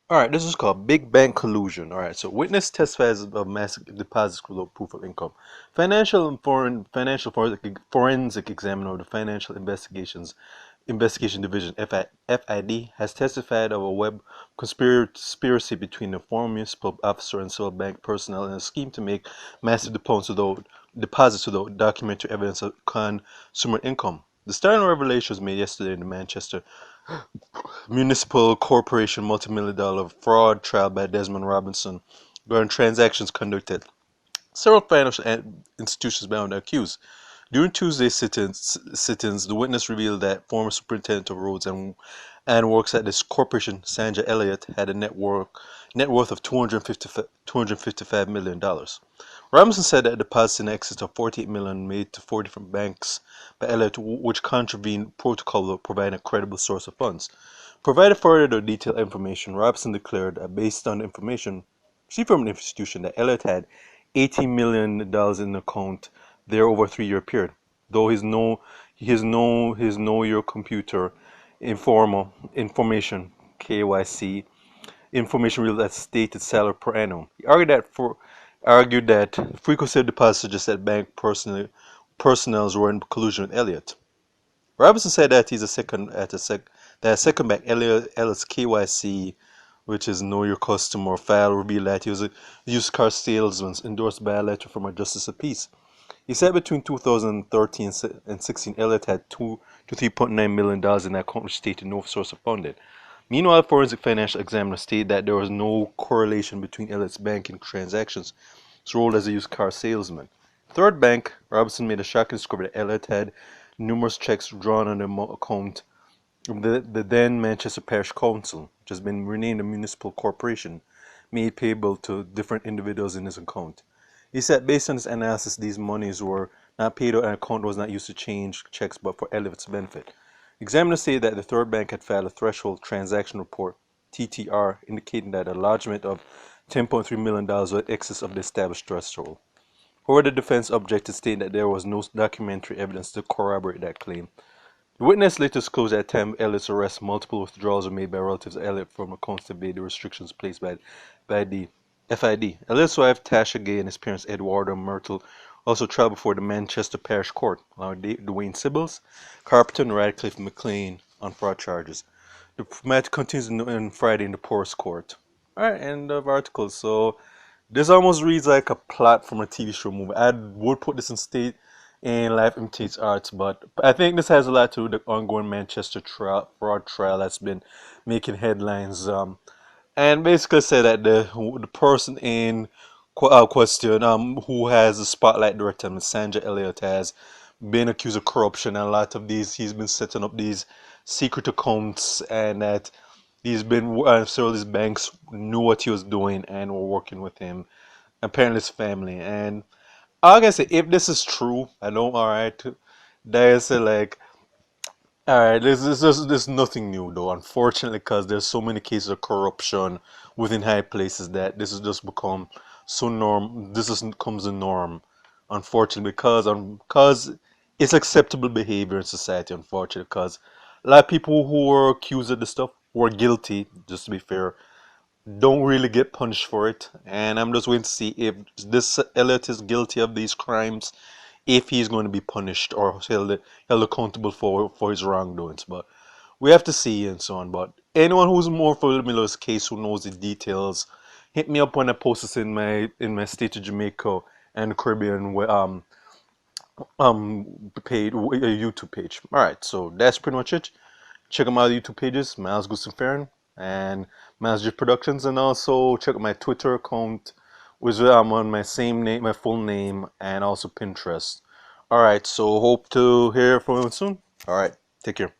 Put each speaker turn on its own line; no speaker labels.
All right, this is called Big Bank Collusion. All right, so witness testifies of massive deposits without proof of income. Financial forensic examiner of the Financial Investigation Division (FID) has testified of a web conspiracy between a former municipal officer and several bank personnel in a scheme to make massive deposits without documentary evidence of consumer income. The startling revelation was made yesterday in the Manchester Municipal Corporation multi-million-dollar fraud trial by Desmond Robinson, regarding transactions conducted several financial institutions bound the accused. During Tuesday's sit-ins, the witness revealed that former superintendent of roads and works at this corporation, Sandra Elliott, had a net worth of $255 million. Robinson said that deposits in excess of 48 million made to 4 different banks by Elliott, which contravened protocol of providing a credible source of funds. Provided further detailed information, Robinson declared that based on the information received from the institution, that Elliott had $18 million in the account there over a 3-year period. Though his know your computer information KYC information revealed that stated salary per annum. He argued that frequency of deposits suggests that bank personnel were in collusion with Elliott. Robinson said that that a second bank, Elliott's KYC, which is Know Your Customer file, revealed that he was a used car salesman endorsed by a letter from a justice of peace. He said between 2013 and 16, Elliott had $2 to $3.9 million in that account, which stated no source of funding. Meanwhile, forensic financial examiner stated that there was no correlation between Elliott's banking transactions, his role as a used car salesman. Third bank, Robinson made a shocking discovery that Elliott had numerous checks drawn on the account of the then Manchester Parish Council, which has been renamed a municipal corporation, made payable to different individuals in his account. He said based on his analysis, these monies were not paid out and account was not used to change checks but for Elliott's benefit. Examiners say that the third bank had filed a threshold transaction report, TTR, indicating that a lodgement of $10.3 million was in excess of the established threshold. However, the defense objected, stating that there was no documentary evidence to corroborate that claim. The witness later disclosed that at the time of Elliott's arrest, multiple withdrawals were made by relatives of Elliott from accounts to evade the restrictions placed by the FID. Elliott's wife, Tasha Gay, and his parents, Eduardo and Myrtle, also tried before the Manchester Parish Court, along with Dwayne Sibbles, Carpenter, and Radcliffe McLean on fraud charges. The matter continues on Friday in the Porous Court. Alright, end of article. So, this almost reads like a plot from a TV show movie. I would put this in state in life imitates art, but I think this has a lot to do with the ongoing Manchester fraud trial that's been making headlines. And basically say that the person in question, who has the spotlight director, Ms. Sandra Elliott, has been accused of corruption, and a lot of these he's been setting up these secret accounts, and that several of these banks knew what he was doing and were working with him, apparently his family. And I can say if this is true, I know, all right, there's like, all right, there's nothing new though, unfortunately, because there's so many cases of corruption within high places that this has just become so norm. This just becomes the norm, unfortunately, because it's acceptable behavior in society. Unfortunately, because a lot of people who are accused of this stuff, who are guilty, just to be fair, don't really get punished for it. And I'm just waiting to see if this Elliot is guilty of these crimes, if he's going to be punished or held accountable for his wrongdoings. But we have to see and so on. But anyone who's more familiar with this case, who knows the details, hit me up when I post this in my state of Jamaica and the Caribbean page, YouTube page. All right, so that's pretty much it. Check out my YouTube pages, Miles Gusten Farron and Miles G Productions, and also check out my Twitter account, which I'm on my same name, my full name, and also Pinterest. All right, so hope to hear from you soon. All right, take care.